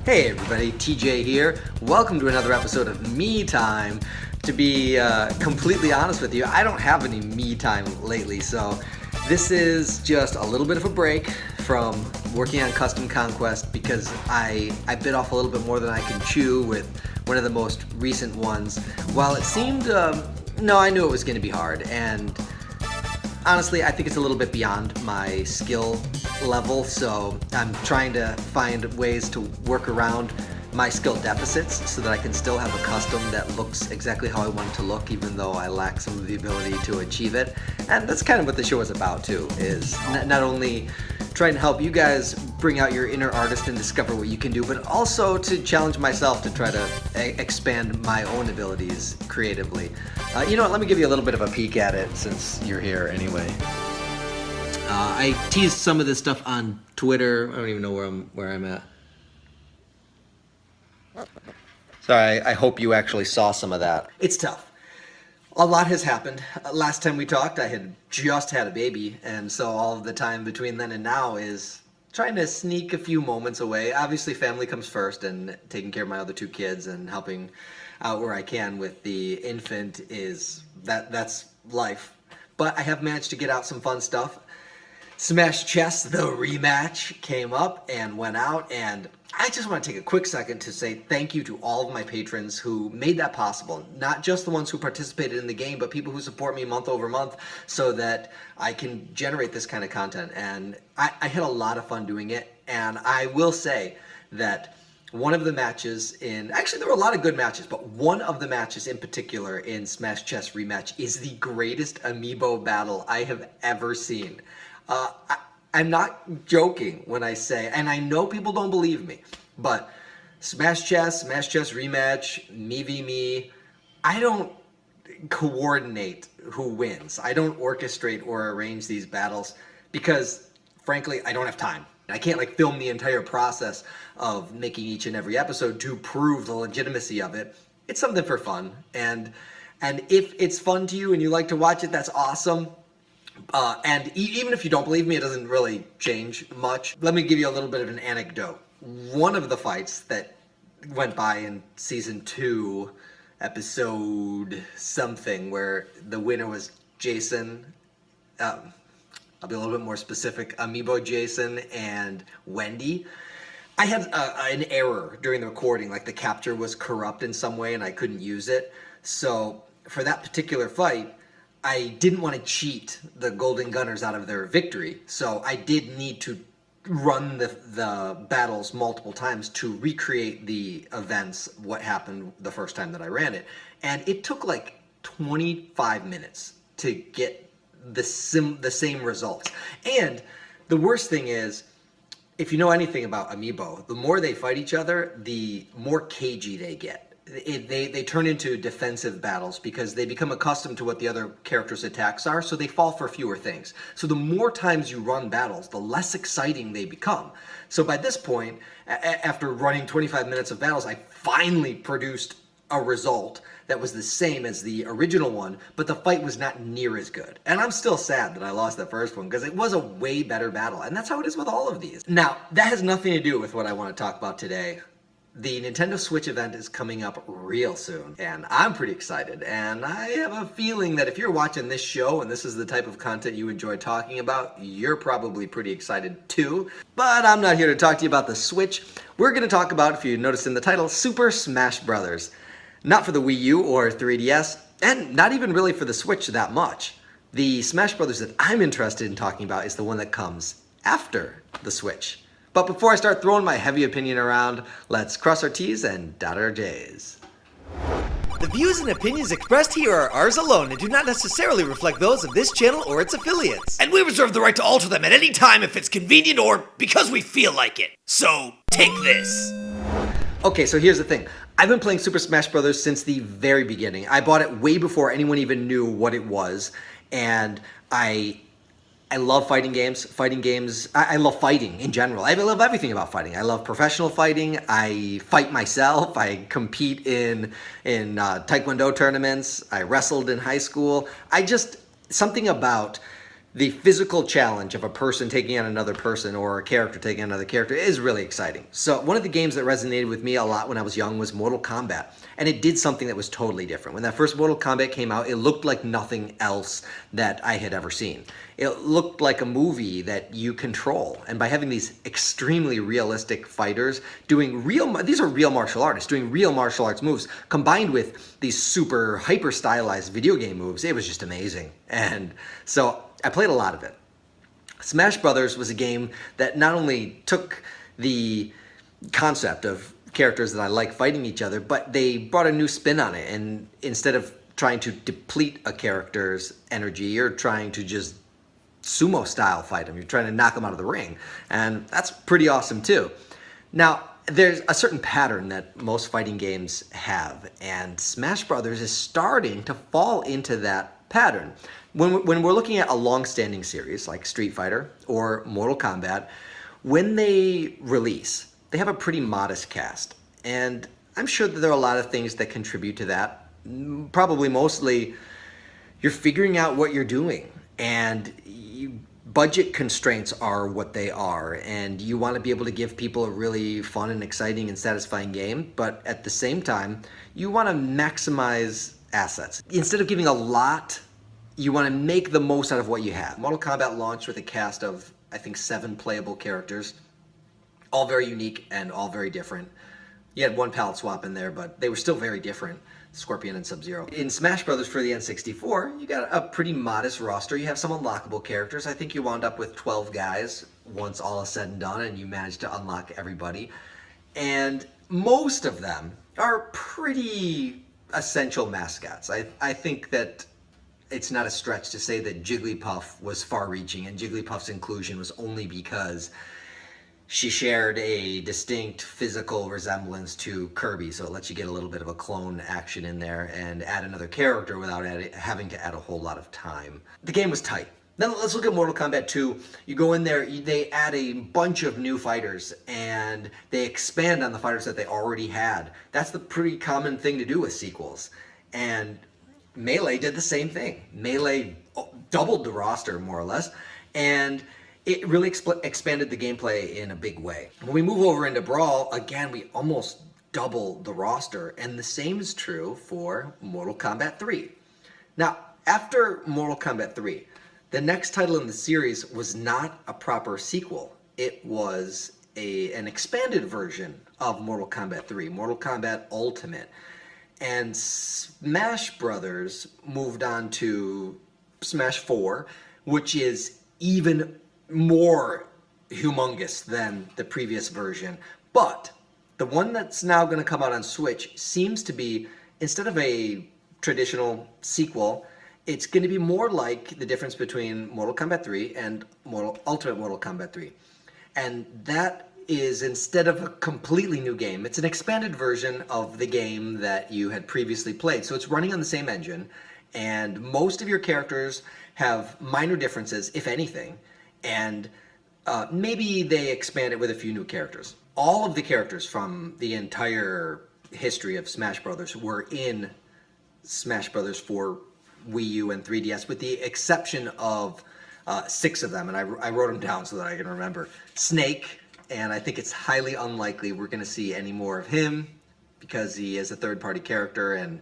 Hey everybody, TJ here. Welcome to another episode of Me Time. To be completely honest with you, I don't have any me time lately, so this is just a little bit of a break from working on Custom Conquest because I bit off a little bit more than I can chew with one of the most recent ones. While it seemed, I knew it was going to be hard, and honestly, I think it's a little bit beyond my skill level, so I'm trying to find ways to work around my skill deficits so that I can still have a custom that looks exactly how I want it to look, even though I lack some of the ability to achieve it. And that's kind of what the show is about too, is not only trying to help you guys bring out your inner artist and discover what you can do, but also to challenge myself to try to expand my own abilities creatively. You know what, let me give you a little bit of a peek at it since you're here anyway. I teased some of this stuff on Twitter. I don't even know where I'm at. Sorry, I hope you actually saw some of that. It's tough. A lot has happened. Last time we talked, I had just had a baby, and so all of the time between then and now is trying to sneak a few moments away. Obviously, family comes first, and taking care of my other two kids and helping out where I can with the infant that's life. But I have managed to get out some fun stuff. Smash Chess, the rematch, came up and went out, and I just want to take a quick second to say thank you to all of my patrons who made that possible. Not just the ones who participated in the game, but people who support me month over month so that I can generate this kind of content. And I had a lot of fun doing it, and I will say that one of the matches actually there were a lot of good matches, but one of the matches in particular in Smash Chess Rematch is the greatest amiibo battle I have ever seen. I'm not joking when I say, and I know people don't believe me, but Smash Chess Rematch, me v me, I don't coordinate who wins. I don't orchestrate or arrange these battles because, frankly, I don't have time. I can't film the entire process of making each and every episode to prove the legitimacy of it. It's something for fun, and if it's fun to you and you like to watch it, that's awesome. And even if you don't believe me, it doesn't really change much. Let me give you a little bit of an anecdote. One of the fights that went by in season 2, episode something, where the winner was Jason, I'll be a little bit more specific, Amiibo Jason and Wendy. I had an error during the recording, like the capture was corrupt in some way and I couldn't use it. So for that particular fight, I didn't want to cheat the Golden Gunners out of their victory, so I did need to run the battles multiple times to recreate the events, what happened the first time that I ran it. And it took like 25 minutes to get the same results. And the worst thing is, if you know anything about Amiibo, the more they fight each other, the more cagey they get. They turn into defensive battles because they become accustomed to what the other character's attacks are, so they fall for fewer things. So the more times you run battles, the less exciting they become. So by this point, after running 25 minutes of battles, I finally produced a result that was the same as the original one, but the fight was not near as good. And I'm still sad that I lost the first one because it was a way better battle, and that's how it is with all of these. Now, that has nothing to do with what I want to talk about today. The Nintendo Switch event is coming up real soon, and I'm pretty excited, and I have a feeling that if you're watching this show and this is the type of content you enjoy talking about, you're probably pretty excited too. But I'm not here to talk to you about the Switch. We're going to talk about, if you noticed in the title, Super Smash Bros. Not for the Wii U or 3DS, and not even really for the Switch that much. The Smash Bros. That I'm interested in talking about is the one that comes after the Switch. But before I start throwing my heavy opinion around, let's cross our T's and dot our J's. The views and opinions expressed here are ours alone and do not necessarily reflect those of this channel or its affiliates. And we reserve the right to alter them at any time if it's convenient or because we feel like it. So, take this. Okay, so here's the thing. I've been playing Super Smash Bros. Since the very beginning. I bought it way before anyone even knew what it was, and I love fighting games. I love fighting in general. I love everything about fighting. I love professional fighting. I fight myself. I compete in Taekwondo tournaments. I wrestled in high school. Something about the physical challenge of a person taking on another person or a character taking on another character is really exciting. So one of the games that resonated with me a lot when I was young was Mortal Kombat. And it did something that was totally different. When that first Mortal Kombat came out, it looked like nothing else that I had ever seen. It looked like a movie that you control. And by having these extremely realistic fighters doing these are real martial artists, doing real martial arts moves, combined with these super hyper stylized video game moves, it was just amazing. And so I played a lot of it. Smash Brothers was a game that not only took the concept of characters that I like fighting each other, but they brought a new spin on it. And instead of trying to deplete a character's energy, you're trying to just sumo style fight them. You're trying to knock them out of the ring. And that's pretty awesome too. Now, there's a certain pattern that most fighting games have, and Smash Brothers is starting to fall into that pattern. When we're looking at a long-standing series like Street Fighter or Mortal Kombat, when they release, they have a pretty modest cast. And I'm sure that there are a lot of things that contribute to that. Probably mostly you're figuring out what you're doing, and budget constraints are what they are, and you want to be able to give people a really fun and exciting and satisfying game, but at the same time, you want to maximize assets. Instead of giving a lot, you want to make the most out of what you have. Mortal Kombat launched with a cast of, I think, 7 playable characters, all very unique and all very different. You had one palette swap in there, but they were still very different. Scorpion and Sub-Zero. In Smash Brothers for the N64, you got a pretty modest roster. You have some unlockable characters. I think you wound up with 12 guys once all is said and done, and you managed to unlock everybody. And most of them are pretty essential mascots. I think that it's not a stretch to say that Jigglypuff was far-reaching, and Jigglypuff's inclusion was only because she shared a distinct physical resemblance to Kirby, so it lets you get a little bit of a clone action in there and add another character without having to add a whole lot of time. The game was tight. Then let's look at Mortal Kombat 2. You go in there, they add a bunch of new fighters, and they expand on the fighters that they already had. That's the pretty common thing to do with sequels. And Melee did the same thing. Melee doubled the roster, more or less, and it really expanded the gameplay in a big way. When we move over into Brawl, again, we almost double the roster, and the same is true for Mortal Kombat 3. Now, after Mortal Kombat 3, the next title in the series was not a proper sequel. It was an expanded version of Mortal Kombat 3, Mortal Kombat Ultimate. And Smash Brothers moved on to Smash 4, which is even more humongous than the previous version. But the one that's now going to come out on Switch seems to be, instead of a traditional sequel, it's going to be more like the difference between Mortal Kombat 3 and Ultimate Mortal Kombat 3. And that is, instead of a completely new game, it's an expanded version of the game that you had previously played. So it's running on the same engine, and most of your characters have minor differences, if anything, and maybe they expand it with a few new characters. All of the characters from the entire history of Smash Brothers were in Smash Brothers for Wii U and 3DS, with the exception of 6 of them, and I wrote them down so that I can remember. Snake, and I think it's highly unlikely we're going to see any more of him because he is a third-party character, and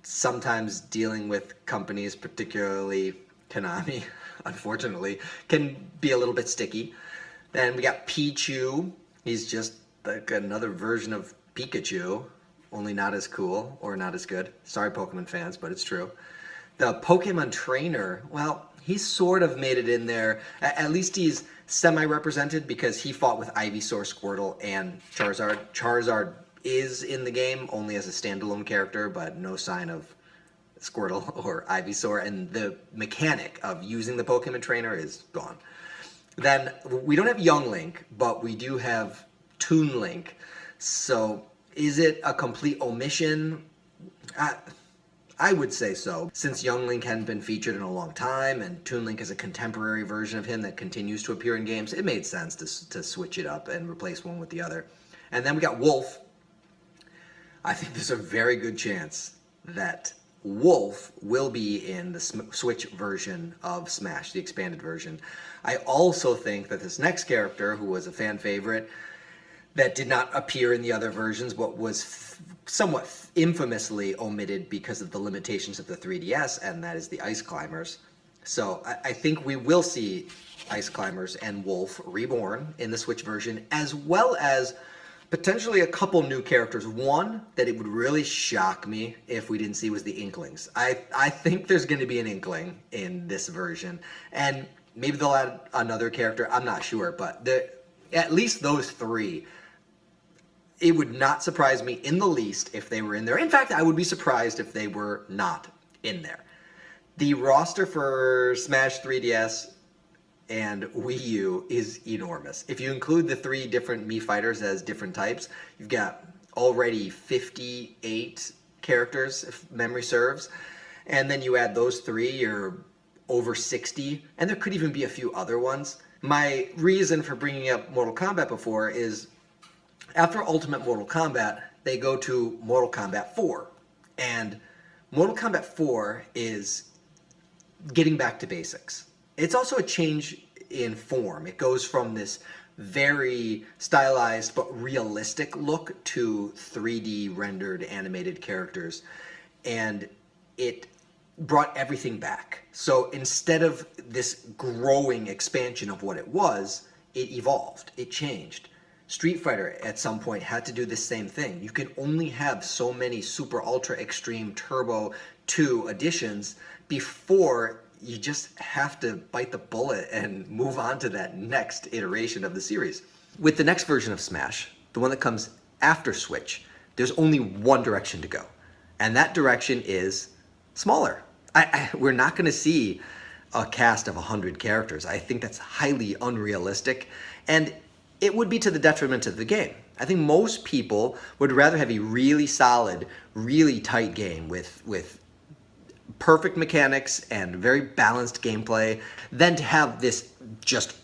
sometimes dealing with companies, particularly Konami, unfortunately, can be a little bit sticky. Then we got Pichu. He's just like another version of Pikachu, only not as cool or not as good. Sorry, Pokemon fans, but it's true. The Pokemon Trainer, well, he sort of made it in there. At least he's semi-represented because he fought with Ivysaur, Squirtle, and Charizard. Charizard is in the game only as a standalone character, but no sign of Squirtle or Ivysaur, and the mechanic of using the Pokemon Trainer is gone. Then we don't have Young Link, but we do have Toon Link. So is it a complete omission? I would say so. Since Young Link hadn't been featured in a long time, and Toon Link is a contemporary version of him that continues to appear in games, it made sense to switch it up and replace one with the other. And then we got Wolf. I think there's a very good chance that Wolf will be in the Switch version of Smash, the expanded version. I also think that this next character, who was a fan favorite, that did not appear in the other versions, but was somewhat infamously omitted because of the limitations of the 3DS, and that is the Ice Climbers. So I think we will see Ice Climbers and Wolf reborn in the Switch version, as well as potentially a couple new characters. One that it would really shock me if we didn't see was the Inklings. I think there's going to be an Inkling in this version, and maybe they'll add another character. I'm not sure, but at least those three, it would not surprise me in the least if they were in there. In fact, I would be surprised if they were not in there. The roster for Smash 3DS and Wii U is enormous. If you include the 3 different Mii Fighters as different types, you've got already 58 characters, if memory serves. And then you add those 3, you're over 60. And there could even be a few other ones. My reason for bringing up Mortal Kombat before is after Ultimate Mortal Kombat, they go to Mortal Kombat 4. And Mortal Kombat 4 is getting back to basics. It's also a change in form. It goes from this very stylized but realistic look to 3D rendered animated characters. And it brought everything back. So instead of this growing expansion of what it was, it evolved. It changed. Street Fighter at some point had to do the same thing. You can only have so many Super Ultra Extreme Turbo 2 editions before you just have to bite the bullet and move on to that next iteration of the series. With the next version of Smash, the one that comes after Switch, there's only one direction to go. And that direction is smaller. We're not going to see a cast of 100 characters. I think that's highly unrealistic. And it would be to the detriment of the game. I think most people would rather have a really solid, really tight game with perfect mechanics and very balanced gameplay than to have this just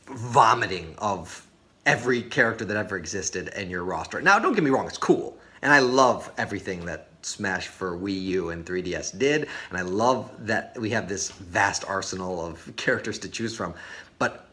vomiting of every character that ever existed in your roster. Now, don't get me wrong, it's cool. And I love everything that Smash for Wii U and 3DS did. And I love that we have this vast arsenal of characters to choose from. But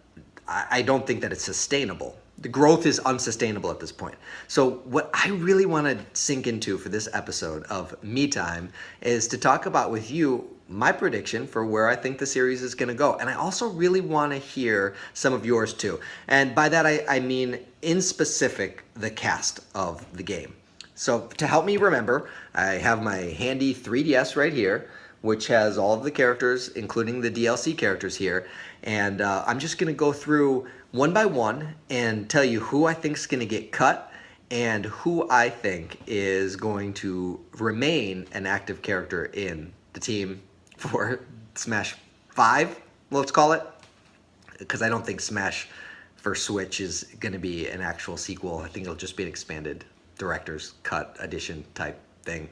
I don't think that it's sustainable. The growth is unsustainable at this point. So what I really want to sink into for this episode of Me Time is to talk about with you my prediction for where I think the series is going to go. And I also really want to hear some of yours too. And by that I mean in specific the cast of the game. So to help me remember, I have my handy 3DS right here, which has all of the characters, including the DLC characters here. And I'm just going to go through one by one and tell you who I think is going to get cut and who I think is going to remain an active character in the team for Smash 5, let's call it. Because I don't think Smash for Switch is going to be an actual sequel. I think it'll just be an expanded director's cut edition type thing.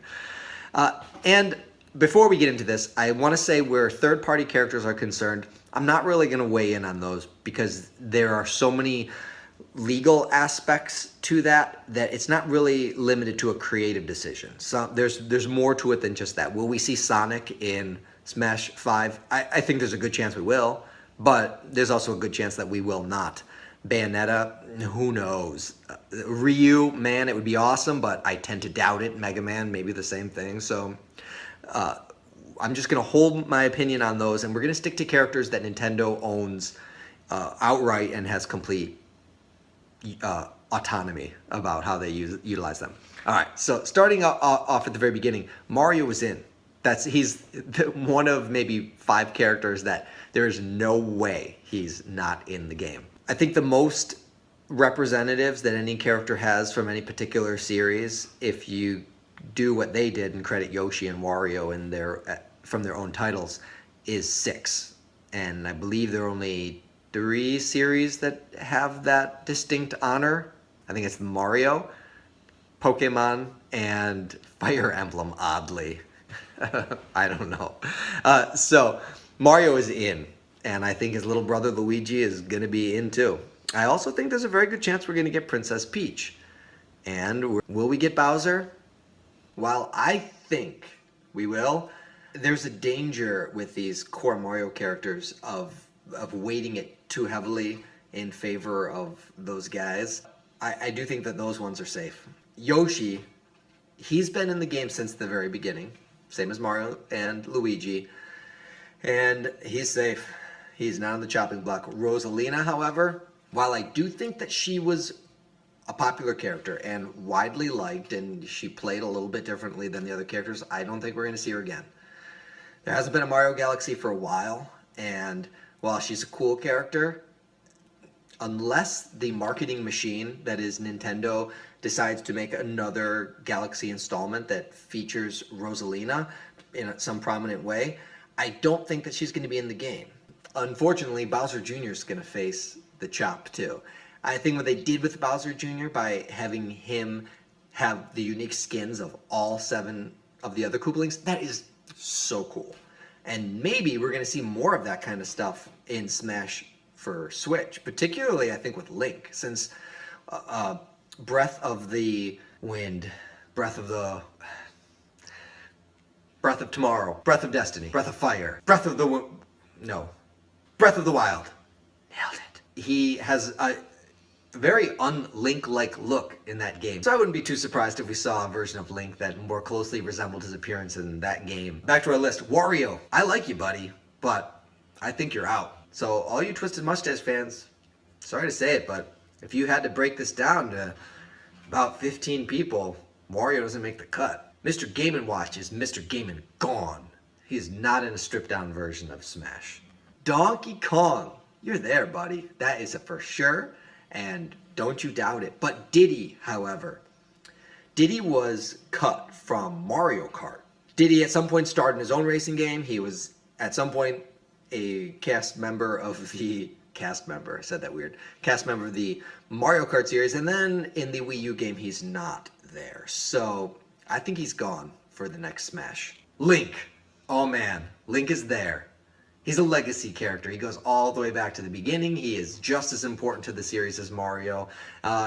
And before we get into this, I want to say where third-party characters are concerned, I'm not really going to weigh in on those because there are so many legal aspects to that it's not really limited to a creative decision. So there's more to it than just that. Will we see Sonic in Smash 5? I think there's a good chance we will, but there's also a good chance that we will not. Bayonetta, who knows? Ryu, man, it would be awesome, but I tend to doubt it. Mega Man, maybe the same thing. So I'm just going to hold my opinion on those, and we're going to stick to characters that Nintendo owns outright and has complete autonomy about how they utilize them. All right, so starting off at the very beginning, Mario was in. He's one of maybe 5 characters that there is no way he's not in the game. I think the most representatives that any character has from any particular series, if you do what they did and credit Yoshi and Wario in from their own titles, is 6. And I believe there are only 3 series that have that distinct honor. I think it's Mario, Pokemon, and Fire Emblem, oddly. I don't know. So Mario is in, and I think his little brother Luigi is going to be in too. I also think there's a very good chance we're going to get Princess Peach. And will we get Bowser? While I think We will. There's a danger with these core Mario characters of weighting it too heavily in favor of those guys. I do think that those ones are safe. Yoshi, he's been in the game since the very beginning, same as Mario and Luigi, and he's safe. He's not on the chopping block. Rosalina, however, while I do think that she was a popular character and widely liked, and she played a little bit differently than the other characters, I don't think we're going to see her again. There hasn't been a Mario Galaxy for a while, and while she's a cool character, unless the marketing machine that is Nintendo decides to make another Galaxy installment that features Rosalina in some prominent way, I don't think that she's going to be in the game. Unfortunately, Bowser Jr. is going to face the chop too. I think what they did with Bowser Jr. by having him have the unique skins of all 7 of the other Koopalings, that is so cool. And maybe we're going to see more of that kind of stuff in Smash for Switch, particularly I think with Link, since Breath of the Wind, Breath of Tomorrow, Breath of Destiny, Breath of Fire, Breath of the Wild. Nailed it. He has a very un-Link-like look in that game. So I wouldn't be too surprised if we saw a version of Link that more closely resembled his appearance in that game. Back to our list. Wario. I like you, buddy, but I think you're out. So all you Twisted Mustache fans, sorry to say it, but if you had to break this down to about 15 people, Wario doesn't make the cut. Mr. Game & Watch is Mr. Game & Gone. He is not in a stripped-down version of Smash. Donkey Kong. You're there, buddy. That is a for sure. And don't you doubt it. But Diddy, however, Diddy was cut from Mario Kart. Diddy at some point starred in his own racing game. He was at some point a cast member of the cast member of the Mario Kart series, and then in the Wii U game he's not there. So I think he's gone for the next Smash. Link. Oh man, Link is there. He's a legacy character. He goes all the way back to the beginning. He is just as important to the series as Mario.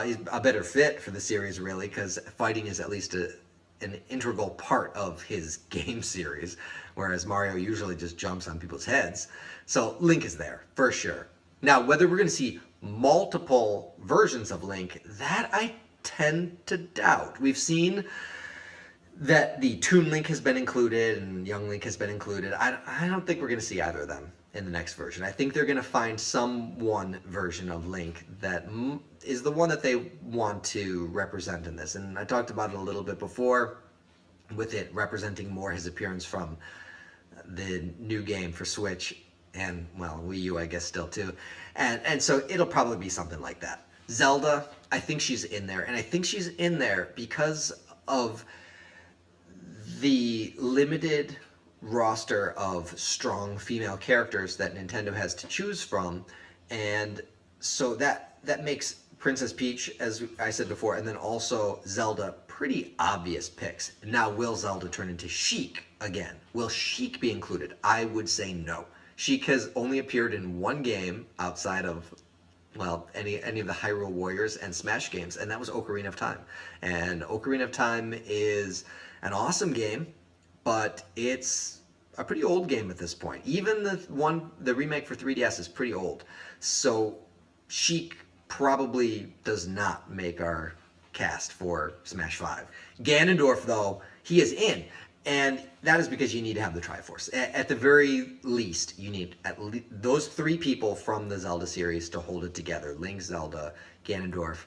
He's a better fit for the series, really, because fighting is at least an integral part of his game series, whereas Mario usually just jumps on people's heads. So Link is there, for sure. Now, whether we're going to see multiple versions of Link, that I tend to doubt. We've seen that the Toon Link has been included and Young Link has been included. I don't think we're going to see either of them in the next version. I think they're going to find one version of Link that is the one that they want to represent in this. And I talked about it a little bit before, with it representing more his appearance from the new game for Switch and, well, Wii U, I guess, still too. And so it'll probably be something like that. Zelda, I think she's in there. And I think she's in there because of the limited roster of strong female characters that Nintendo has to choose from, and so that makes Princess Peach, as I said before, and then also Zelda pretty obvious picks. Now, will Zelda turn into Sheik again? Will Sheik be included? I would say no. Sheik has only appeared in one game outside of, well, any of the Hyrule Warriors and Smash games, and that was Ocarina of Time. And Ocarina of Time is an awesome game, but it's a pretty old game at this point. Even the remake for 3DS is pretty old. So Sheik probably does not make our cast for Smash 5. Ganondorf, though, he is in. And that is because you need to have the Triforce. At the very least, you need those 3 people from the Zelda series to hold it together. Link, Zelda, Ganondorf,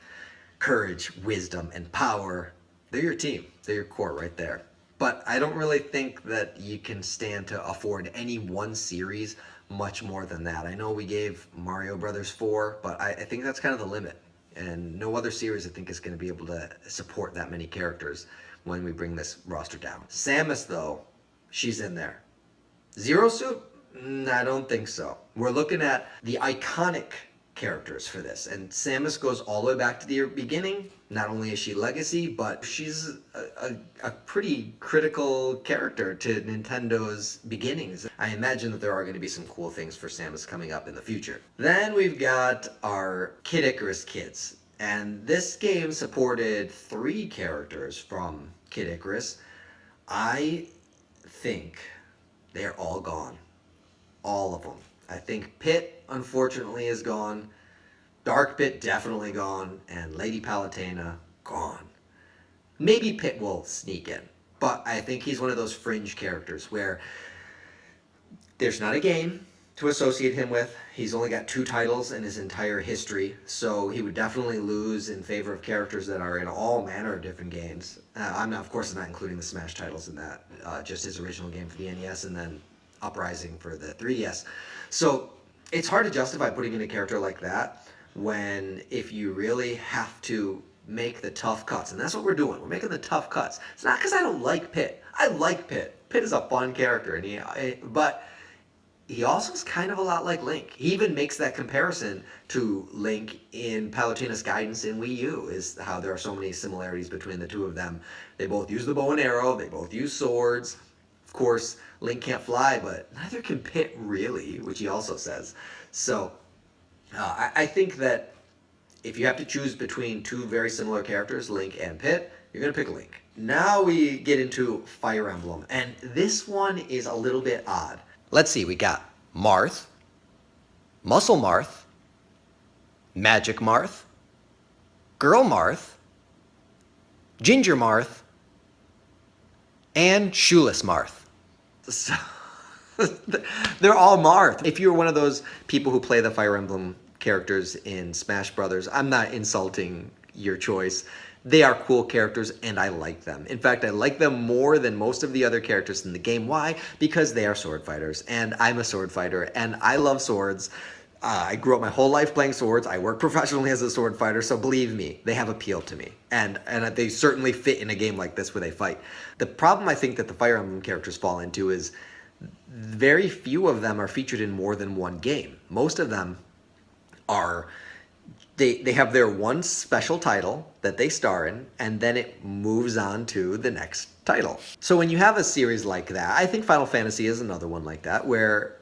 courage, wisdom, and power. They're your team. They're your core right there. But I don't really think that you can stand to afford any one series much more than that. I know we gave Mario Brothers 4, but I think that's kind of the limit. And no other series, I think, is going to be able to support that many characters when we bring this roster down. Samus, though, she's in there. Zero Suit? I don't think so. We're looking at the iconic characters for this, and Samus goes all the way back to the beginning. Not only is she legacy, but she's a pretty critical character to Nintendo's beginnings. I imagine that there are going to be some cool things for Samus coming up in the future. Then we've got our Kid Icarus kids, and this game supported 3 characters from Kid Icarus. I think they're all gone. All of them. I think Pit, unfortunately, is gone. Dark Pit, definitely gone. And Lady Palutena, gone. Maybe Pit will sneak in. But I think he's one of those fringe characters where there's not a game to associate him with. He's only got 2 titles in his entire history, so he would definitely lose in favor of characters that are in all manner of different games. I'm not, of course, not including the Smash titles in that, just his original game for the NES and then Uprising for the 3DS. So it's hard to justify putting in a character like that when if you really have to make the tough cuts, and that's what we're doing. We're making the tough cuts. It's not because I don't like Pit. I like Pit. Pit is a fun character, but he also is kind of a lot like Link. He even makes that comparison to Link in Palutena's Guidance in Wii U, is how there are so many similarities between the two of them. They both use the bow and arrow, they both use swords. Of course, Link can't fly, but neither can Pit really, which he also says. So, I think that if you have to choose between 2 very similar characters, Link and Pit, you're going to pick Link. Now we get into Fire Emblem, and this one is a little bit odd. Let's see, we got Marth, Muscle Marth, Magic Marth, Girl Marth, Ginger Marth, and Shoeless Marth. So, they're all Marth. If you're one of those people who play the Fire Emblem characters in Smash Brothers, I'm not insulting your choice. They are cool characters, and I like them. In fact, I like them more than most of the other characters in the game. Why? Because they are sword fighters, and I'm a sword fighter, and I love swords. I grew up my whole life playing swords. I work professionally as a sword fighter, so believe me, they have appeal to me. And they certainly fit in a game like this where they fight. The problem I think that the Fire Emblem characters fall into is very few of them are featured in more than one game. Most of them are... They have their one special title that they star in, and then it moves on to the next title. So when you have a series like that, I think Final Fantasy is another one like that, where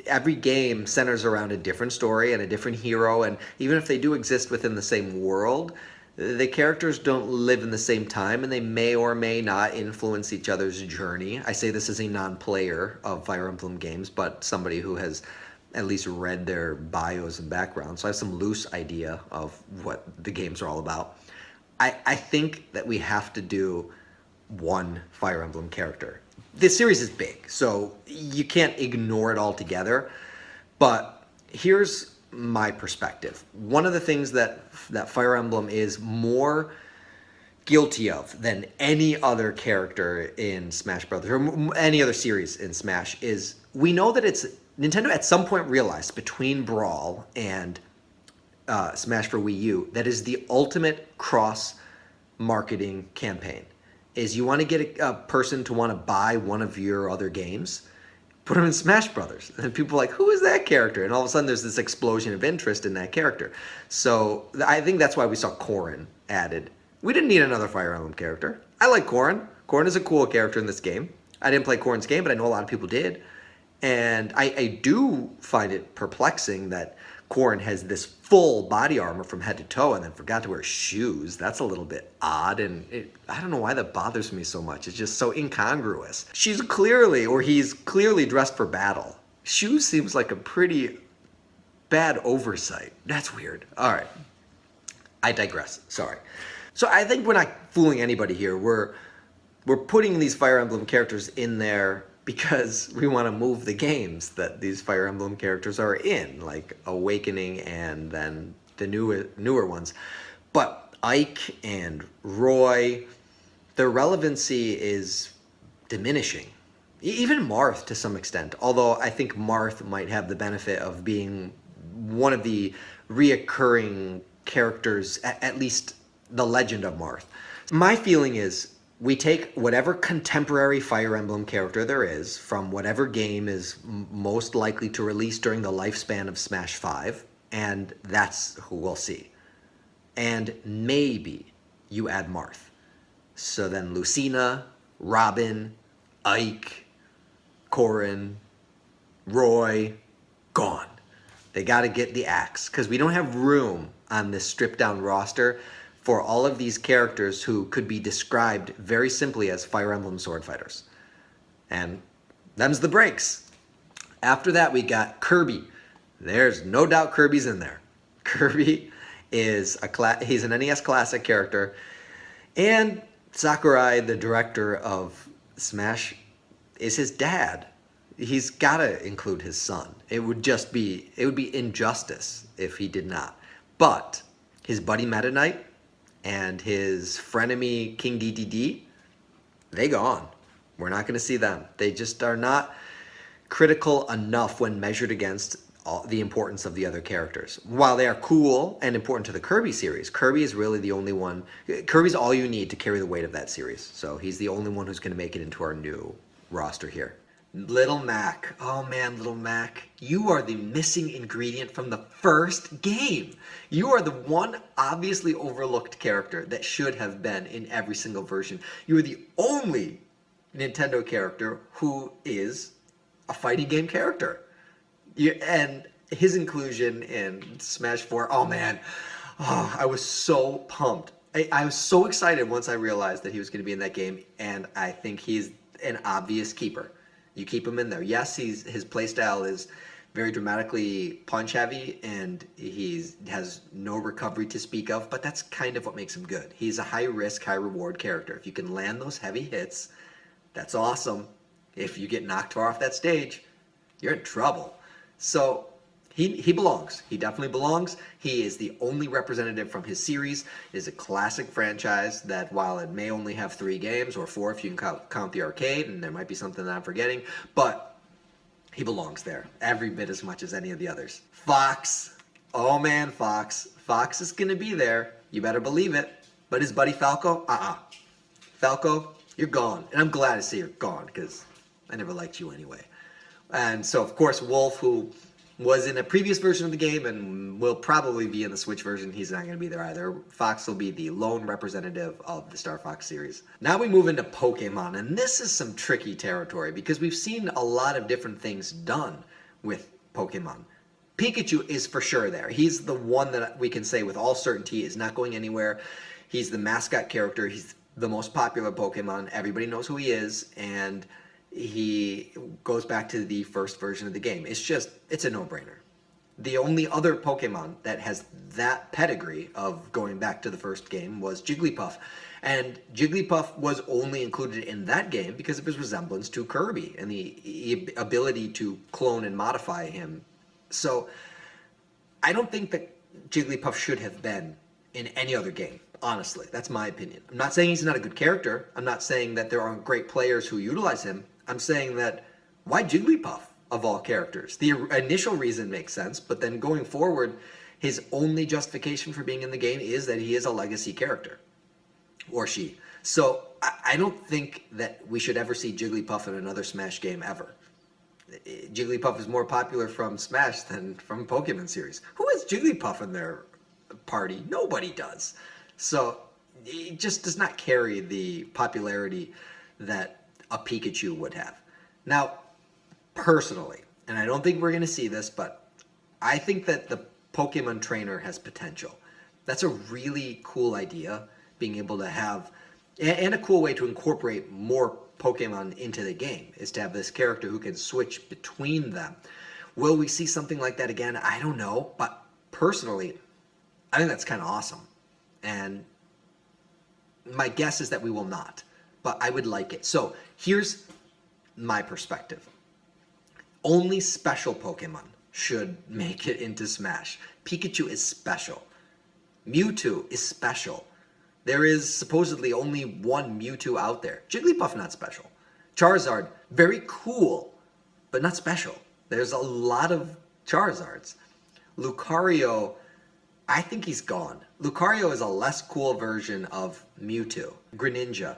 every game centers around a different story and a different hero, and even if they do exist within the same world, the characters don't live in the same time, and they may or may not influence each other's journey. I say this as a non-player of Fire Emblem games, but somebody who has at least read their bios and background, so I have some loose idea of what the games are all about. I think that we have to do one Fire Emblem character. This series is big, so you can't ignore it altogether, but here's my perspective. One of the things that Fire Emblem is more guilty of than any other character in Smash Brothers, or any other series in Smash, is we know that Nintendo at some point realized between Brawl and Smash for Wii U that is the ultimate cross-marketing campaign. Is you want to get a person to want to buy one of your other games, put them in Smash Brothers. And people are like, who is that character? And all of a sudden there's this explosion of interest in that character. So I think that's why we saw Corrin added. We didn't need another Fire Emblem character. I like Corrin. Corrin is a cool character in this game. I didn't play Corrin's game, but I know a lot of people did. And I do find it perplexing that Corrin has this full body armor from head to toe and then forgot to wear shoes. That's a little bit odd, and I don't know why that bothers me so much. It's just so incongruous. He's clearly dressed for battle. Shoes seems like a pretty bad oversight. That's weird. All right. I digress. Sorry. So I think we're not fooling anybody here. We're putting these Fire Emblem characters in there because we want to move the games that these Fire Emblem characters are in, like Awakening and then the newer ones. But Ike and Roy, their relevancy is diminishing. Even Marth to some extent, although I think Marth might have the benefit of being one of the reoccurring characters, at least the legend of Marth. My feeling is we take whatever contemporary Fire Emblem character there is from whatever game is most likely to release during the lifespan of Smash 5, and that's who we'll see. And maybe you add Marth. So then Lucina, Robin, Ike, Corrin, Roy, gone. They got to get the axe, because we don't have room on this stripped down roster for all of these characters who could be described very simply as Fire Emblem sword fighters. And them's the breaks. After that, we got Kirby. There's no doubt Kirby's in there. Kirby is he's an NES Classic character. And Sakurai, the director of Smash, is his dad. He's got to include his son. It would be injustice if he did not. But his buddy Meta Knight and his frenemy King DDD, they gone. We're not going to see them. They just are not critical enough when measured against the importance of the other characters. While they are cool and important to the Kirby series, Kirby is really the only one. Kirby's all you need to carry the weight of that series. So he's the only one who's going to make it into our new roster here. Little Mack. Oh man, Little Mack. You are the missing ingredient from the first game. You are the one obviously overlooked character that should have been in every single version. You are the only Nintendo character who is a fighting game character. And his inclusion in Smash 4, oh man, I was so pumped. I was so excited once I realized that he was going to be in that game, and I think he's an obvious keeper. You keep him in there. Yes, his playstyle is very dramatically punch heavy, and he has no recovery to speak of, but that's kind of what makes him good. He's a high risk, high reward character. If you can land those heavy hits, that's awesome. If you get knocked far off that stage, you're in trouble. So he belongs. He definitely belongs. He is the only representative from his series. It is a classic franchise that, while it may only have 3 games, or 4 if you can count the arcade, and there might be something that I'm forgetting, but he belongs there every bit as much as any of the others. Fox. Oh man, Fox. Fox is going to be there. You better believe it. But his buddy Falco? Falco, you're gone. And I'm glad to see you're gone, because I never liked you anyway. And so, of course, Wolf, who was in a previous version of the game and will probably be in the Switch version, he's not going to be there either. Fox will be the lone representative of the Star Fox series. Now we move into Pokemon, and this is some tricky territory because we've seen a lot of different things done with Pokemon. Pikachu is for sure there. He's the one that we can say with all certainty is not going anywhere. He's the mascot character. He's the most popular Pokemon. Everybody knows who he is, and he goes back to the first version of the game. It's a no-brainer. The only other Pokemon that has that pedigree of going back to the first game was Jigglypuff. And Jigglypuff was only included in that game because of his resemblance to Kirby and the ability to clone and modify him. So I don't think that Jigglypuff should have been in any other game. Honestly, that's my opinion. I'm not saying he's not a good character. I'm not saying that there aren't great players who utilize him. I'm saying that why Jigglypuff of all characters? The initial reason makes sense, but then going forward, his only justification for being in the game is that he is a legacy character, or she. So I don't think that we should ever see Jigglypuff in another Smash game ever. Jigglypuff is more popular from Smash than from Pokemon series. Who has Jigglypuff in their party? Nobody does. So it just does not carry the popularity that a Pikachu would have. Now, personally, and I don't think we're going to see this, but I think that the Pokemon trainer has potential. That's a really cool idea, being able to have, and a cool way to incorporate more Pokemon into the game, is to have this character who can switch between them. Will we see something like that again? I don't know, but personally, I think that's kind of awesome. And my guess is that we will not, but I would like it. So here's my perspective. Only special Pokemon should make it into Smash. Pikachu is special. Mewtwo is special. There is supposedly only one Mewtwo out there. Jigglypuff, not special. Charizard, very cool, but not special. There's a lot of Charizards. Lucario, I think he's gone. Lucario is a less cool version of Mewtwo. Greninja.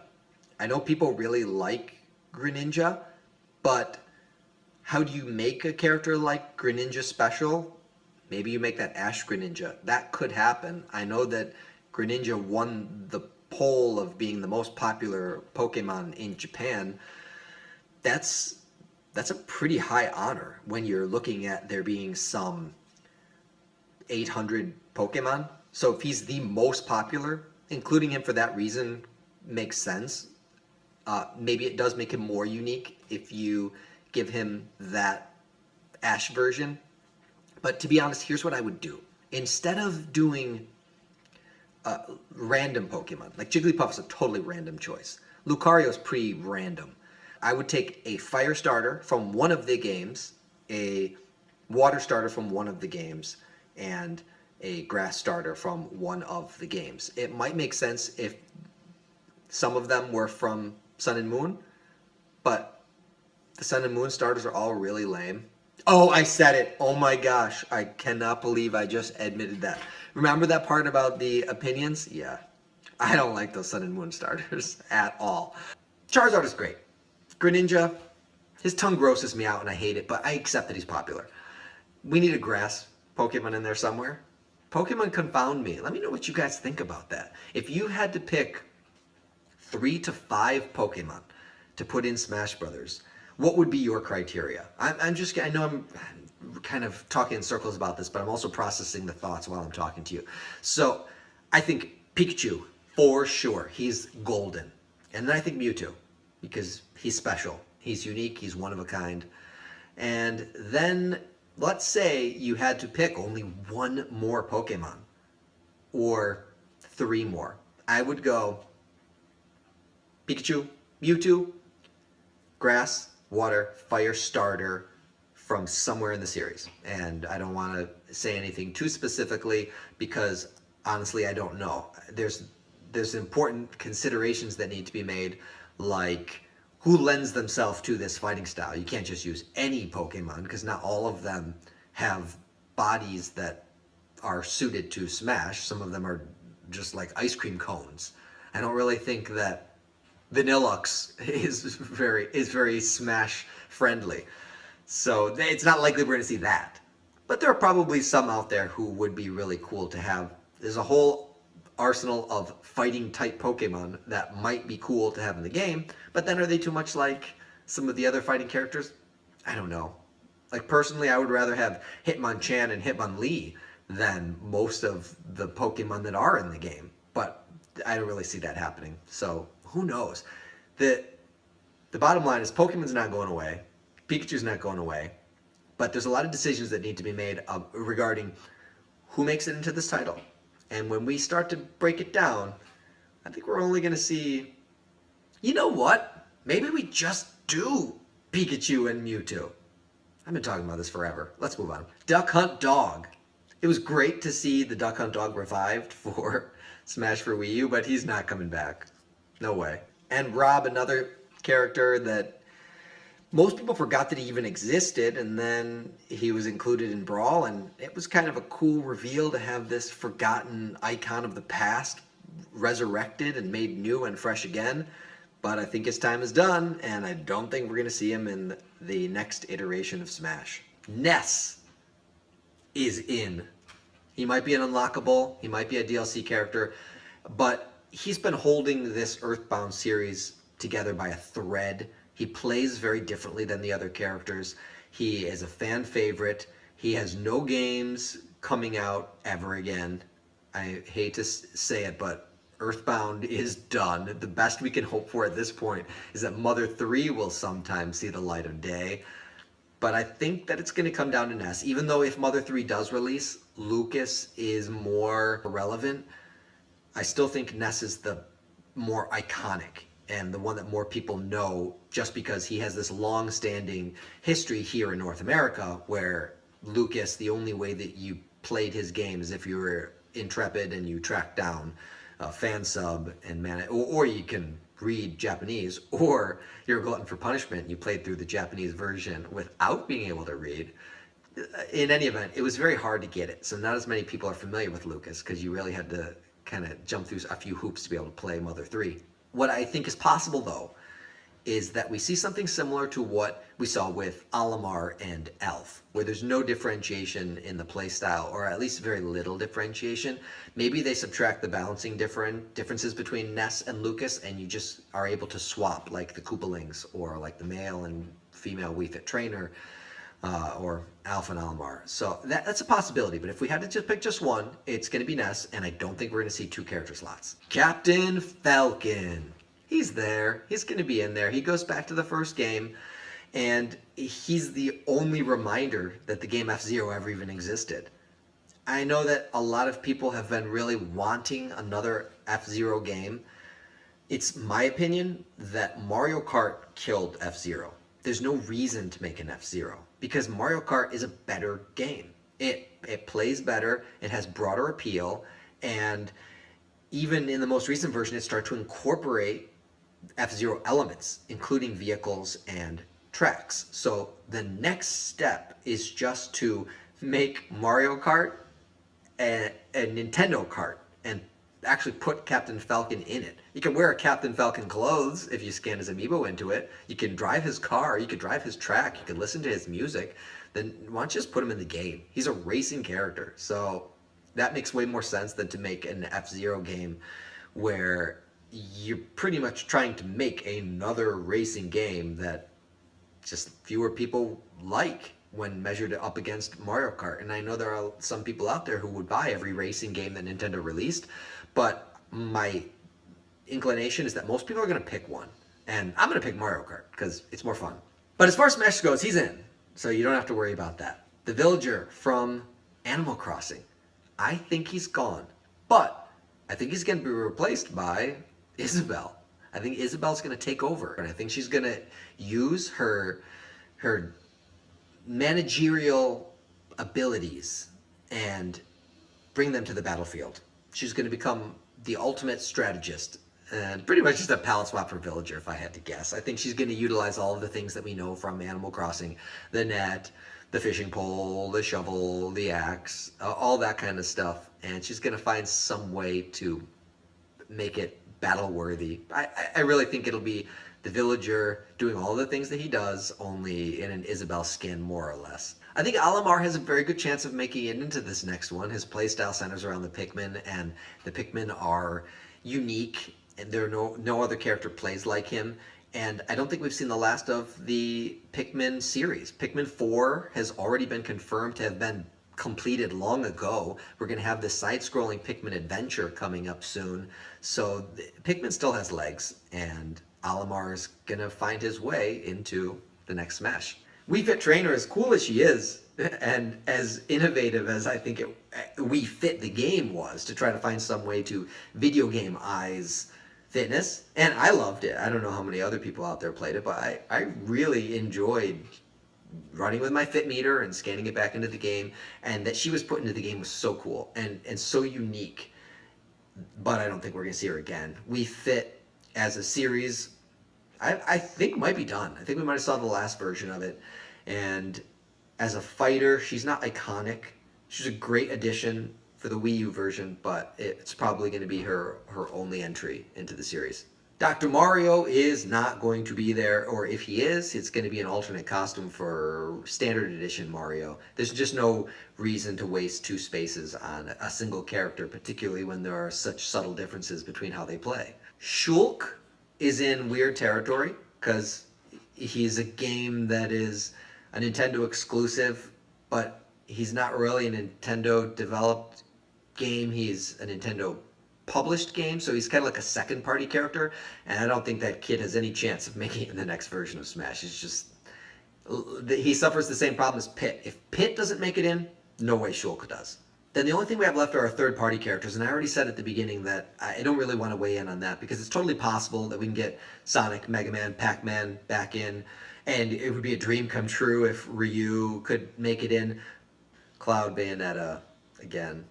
I know people really like Greninja, but how do you make a character like Greninja special? Maybe you make that Ash Greninja. That could happen. I know that Greninja won the poll of being the most popular Pokemon in Japan. That's a pretty high honor when you're looking at there being some 800 Pokemon. So if he's the most popular, including him for that reason makes sense. Maybe it does make him more unique if you give him that Ash version. But to be honest, here's what I would do. Instead of doing random Pokemon, like Jigglypuff is a totally random choice. Lucario's pretty random. I would take a fire starter from one of the games, a water starter from one of the games, and a grass starter from one of the games. It might make sense if some of them were from Sun and Moon, but the Sun and Moon starters are all really lame. Oh, I said it. Oh my gosh. I cannot believe I just admitted that. Remember that part about the opinions? Yeah. I don't like those Sun and Moon starters at all. Charizard is great. Greninja, his tongue grosses me out and I hate it, but I accept that he's popular. We need a grass Pokemon in there somewhere. Pokemon confound me. Let me know what you guys think about that. If you had to pick 3 to 5 Pokemon to put in Smash Brothers, what would be your criteria? I know I'm kind of talking in circles about this, but I'm also processing the thoughts while I'm talking to you. So I think Pikachu, for sure. He's golden. And then I think Mewtwo, because he's special. He's unique. He's one of a kind. And then let's say you had to pick only 1 more Pokemon or 3 more. I would go Pikachu, Mewtwo, grass, water, fire starter from somewhere in the series. And I don't want to say anything too specifically because honestly I don't know. There's important considerations that need to be made, like who lends themselves to this fighting style. You can't just use any Pokemon because not all of them have bodies that are suited to Smash. Some of them are just like ice cream cones. I don't really think that Vanillux is very Smash friendly. So it's not likely we're going to see that. But there are probably some out there who would be really cool to have. There's a whole arsenal of fighting type Pokemon that might be cool to have in the game, but then are they too much like some of the other fighting characters? I don't know. Like personally, I would rather have Hitmonchan and Hitmonlee than most of the Pokemon that are in the game, but I don't really see that happening. So who knows? The bottom line is Pokemon's not going away. Pikachu's not going away. But there's a lot of decisions that need to be made regarding who makes it into this title. And when we start to break it down, I think we're only going to see, you know what? Maybe we just do Pikachu and Mewtwo. I've been talking about this forever. Let's move on. Duck Hunt Dog. It was great to see the Duck Hunt Dog revived for Smash for Wii U, but he's not coming back. No way. And Rob, another character that most people forgot that he even existed, and then he was included in Brawl, and it was kind of a cool reveal to have this forgotten icon of the past resurrected and made new and fresh again. But I think his time is done, and I don't think we're going to see him in the next iteration of Smash. Ness is in. He might be an unlockable, he might be a DLC character, but he's been holding this Earthbound series together by a thread. He plays very differently than the other characters. He is a fan favorite. He has no games coming out ever again. I hate to say it, but Earthbound is done. The best we can hope for at this point is that Mother 3 will sometime see the light of day. But I think that it's going to come down to Ness. Even though if Mother 3 does release, Lucas is more relevant, I still think Ness is the more iconic and the one that more people know just because he has this long-standing history here in North America where Lucas, the only way that you played his game is if you were intrepid and you tracked down a fan sub and or you can read Japanese, or you're a glutton for punishment and you played through the Japanese version without being able to read. In any event, it was very hard to get it. So not as many people are familiar with Lucas because you really had to kind of jump through a few hoops to be able to play Mother 3. What I think is possible, though, is that we see something similar to what we saw with Olimar and Elf, where there's no differentiation in the playstyle, or at least very little differentiation. Maybe they subtract the balancing differences between Ness and Lucas, and you just are able to swap, like the Koopalings, or like the male and female Wii Fit Trainer, or Alpha and Olimar. So that's a possibility, but if we had to just pick just one, it's going to be Ness, and I don't think we're going to see 2 character slots. Captain Falcon. He's there. He's going to be in there. He goes back to the first game, and he's the only reminder that the game F-Zero ever even existed. I know that a lot of people have been really wanting another F-Zero game. It's my opinion that Mario Kart killed F-Zero. There's no reason to make an F-Zero because Mario Kart is a better game. It plays better, it has broader appeal, and even in the most recent version, it started to incorporate F-Zero elements, including vehicles and tracks. So the next step is just to make Mario Kart a Nintendo kart and actually put Captain Falcon in it. You can wear Captain Falcon clothes if you scan his amiibo into it. You can drive his car, you can drive his track, you can listen to his music. Then why don't you just put him in the game? He's a racing character. So that makes way more sense than to make an F-Zero game where you're pretty much trying to make another racing game that just fewer people like when measured up against Mario Kart. And I know there are some people out there who would buy every racing game that Nintendo released, but my inclination is that most people are going to pick one. And I'm going to pick Mario Kart because it's more fun. But as far as Smash goes, he's in. So you don't have to worry about that. The villager from Animal Crossing. I think he's gone. But I think he's going to be replaced by Isabelle. I think Isabelle's going to take over. And I think she's going to use her managerial abilities and bring them to the battlefield. She's going to become the ultimate strategist and pretty much just a palette swap for villager, if I had to guess. I think she's going to utilize all of the things that we know from Animal Crossing: the net, the fishing pole, the shovel, the axe, all that kind of stuff. And she's going to find some way to make it battle worthy. I really think it'll be the villager doing all the things that he does, only in an Isabelle skin, more or less. I think Olimar has a very good chance of making it into this next one. His playstyle centers around the Pikmin, and the Pikmin are unique, and there are no other character plays like him. And I don't think we've seen the last of the Pikmin series. Pikmin 4 has already been confirmed to have been completed long ago. We're going to have this side-scrolling Pikmin adventure coming up soon. So Pikmin still has legs, and Olimar is going to find his way into the next Smash. Wii Fit Trainer, as cool as she is, and as innovative as I think Wii Fit the game was, to try to find some way to video game eyes fitness, and I loved it. I don't know how many other people out there played it, but I really enjoyed running with my fit meter and scanning it back into the game, and that she was put into the game was so cool and so unique. But I don't think we're going to see her again. Wii Fit as a series, I think might be done. I think we might have saw the last version of it. And as a fighter, she's not iconic. She's a great addition for the Wii U version, but it's probably going to be her only entry into the series. Dr. Mario is not going to be there, or if he is, it's going to be an alternate costume for Standard Edition Mario. There's just no reason to waste two spaces on a single character, particularly when there are such subtle differences between how they play. Shulk is in weird territory, because he's a game that is a Nintendo exclusive, but he's not really a Nintendo developed game. He's a Nintendo published game, so he's kind of like a second party character, and I don't think that kid has any chance of making it in the next version of Smash. It's just, he suffers the same problem as Pit. If Pit doesn't make it in, no way Shulk does. Then the only thing we have left are our third party characters, and I already said at the beginning that I don't really want to weigh in on that, because it's totally possible that we can get Sonic, Mega Man, Pac-Man back in, and it would be a dream come true if Ryu could make it in. Cloud, Bayonetta, again,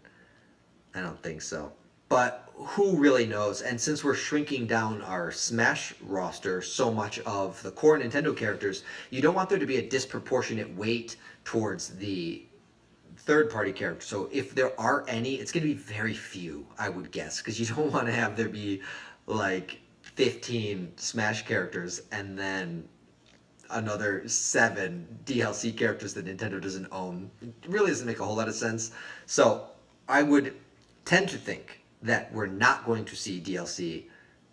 I don't think so. But who really knows? And since we're shrinking down our Smash roster so much of the core Nintendo characters, you don't want there to be a disproportionate weight towards the third-party characters. So if there are any, it's going to be very few, I would guess, because you don't want to have there be like 15 Smash characters and then another 7 DLC characters that Nintendo doesn't own. It really doesn't make a whole lot of sense. So I would tend to think that we're not going to see DLC,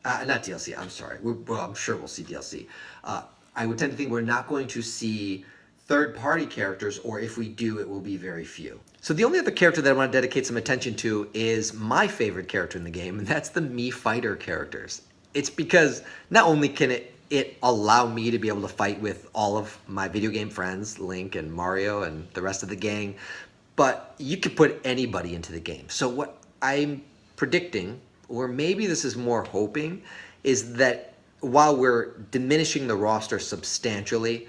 not DLC, I'm sorry, well, I'm sure we'll see DLC. I would tend to think we're not going to see third-party characters, or if we do, it will be very few. So the only other character that I want to dedicate some attention to is my favorite character in the game, and that's the Mii Fighter characters. It's because not only can it allow me to be able to fight with all of my video game friends, Link and Mario and the rest of the gang, but you could put anybody into the game. So what I'm predicting, or maybe this is more hoping, is that while we're diminishing the roster substantially,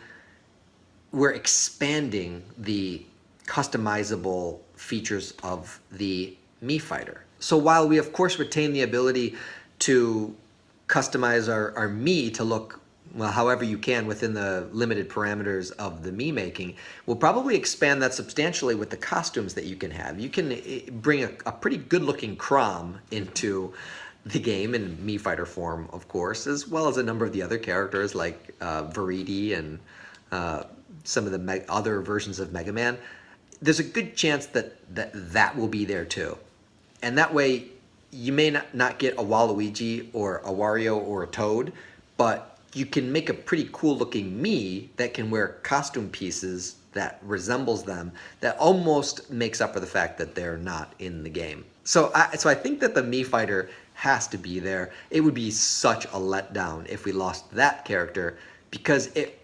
we're expanding the customizable features of the Mii Fighter. So while we of course retain the ability to customize our Mii to look, well, however you can within the limited parameters of the Mii making, we'll probably expand that substantially with the costumes that you can have. You can bring a pretty good looking Crom into the game in Mii Fighter form, of course, as well as a number of the other characters like Viridi and some of the other versions of Mega Man. There's a good chance that will be there too. And that way, you may not get a Waluigi or a Wario or a Toad, but you can make a pretty cool looking Mii that can wear costume pieces that resembles them, that almost makes up for the fact that they're not in the game. So I think that the Mii Fighter has to be there. It would be such a letdown if we lost that character, because it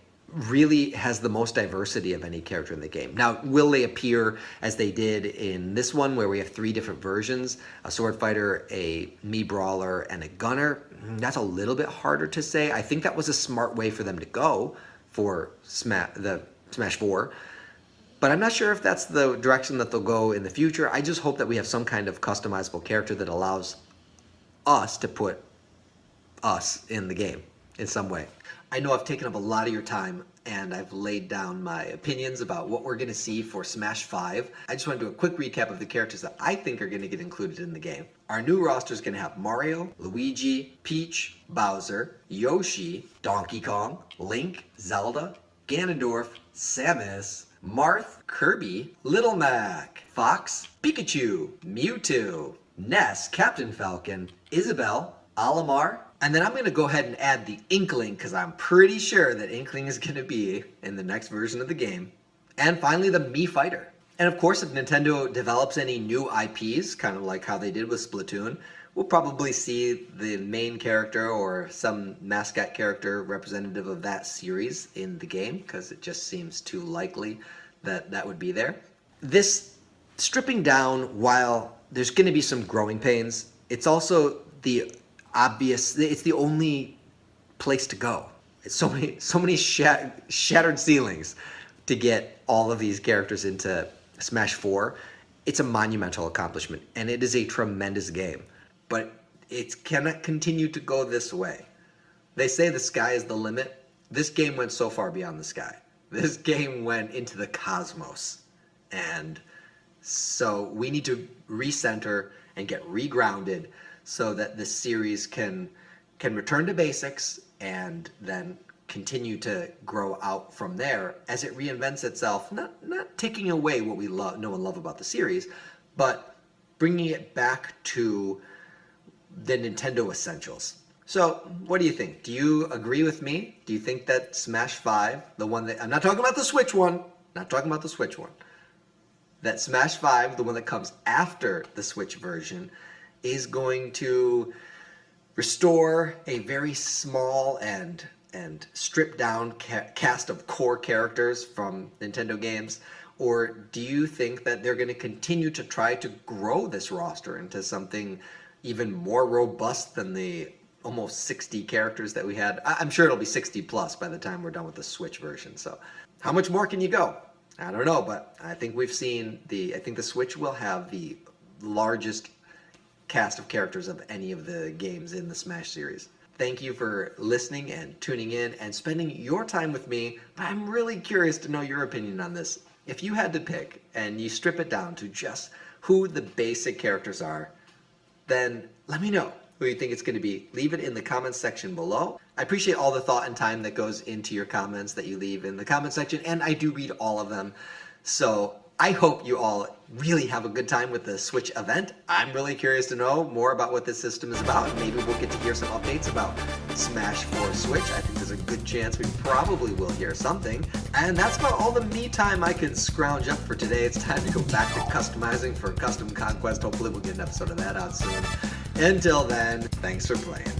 really has the most diversity of any character in the game. Now, will they appear as they did in this one, where we have 3 different versions, a sword fighter, a Mii brawler, and a gunner? That's a little bit harder to say. I think that was a smart way for them to go for the Smash 4, but I'm not sure if that's the direction that they'll go in the future. I just hope that we have some kind of customizable character that allows us to put us in the game in some way. I know I've taken up a lot of your time and I've laid down my opinions about what we're going to see for Smash 5. I just want to do a quick recap of the characters that I think are going to get included in the game. Our new roster is going to have Mario, Luigi, Peach, Bowser, Yoshi, Donkey Kong, Link, Zelda, Ganondorf, Samus, Marth, Kirby, Little Mack, Fox, Pikachu, Mewtwo, Ness, Captain Falcon, Isabelle, Olimar, and then I'm going to go ahead and add the Inkling, because I'm pretty sure that Inkling is going to be in the next version of the game. And finally, the Mii Fighter. And of course, if Nintendo develops any new IPs, kind of like how they did with Splatoon, we'll probably see the main character or some mascot character representative of that series in the game, because it just seems too likely that that would be there. This stripping down, while there's going to be some growing pains, it's also the obvious, it's the only place to go. It's so many shattered ceilings to get all of these characters into Smash 4. It's a monumental accomplishment, and it is a tremendous game. But it cannot continue to go this way. They say the sky is the limit. This game went so far beyond the sky. This game went into the cosmos. And so we need to recenter and get regrounded so that this series can return to basics and then continue to grow out from there as it reinvents itself, not taking away what we know and love about the series, but bringing it back to the Nintendo essentials. So what do you think? Do you agree with me? Do you think that Smash 5, the one that, I'm not talking about the Switch one, that Smash 5, the one that comes after the Switch version, is going to restore a very small and stripped down cast of core characters from Nintendo games? Or do you think that they're going to continue to try to grow this roster into something even more robust than the almost 60 characters that we had? I'm sure it'll be 60 plus by the time we're done with the Switch version. So how much more can you go? I don't know, but I think we've seen I think the Switch will have the largest cast of characters of any of the games in the Smash series. Thank you for listening and tuning in and spending your time with me. But I'm really curious to know your opinion on this. If you had to pick and you strip it down to just who the basic characters are, then let me know who you think it's going to be. Leave it in the comments section below. I appreciate all the thought and time that goes into your comments that you leave in the comment section, and I do read all of them. So I hope you all really have a good time with the Switch event. I'm really curious to know more about what this system is about. Maybe we'll get to hear some updates about Smash 4 Switch. I think there's a good chance we probably will hear something. And that's about all the me time I can scrounge up for today. It's time to go back to customizing for Custom Conquest. Hopefully we'll get an episode of that out soon. Until then, thanks for playing.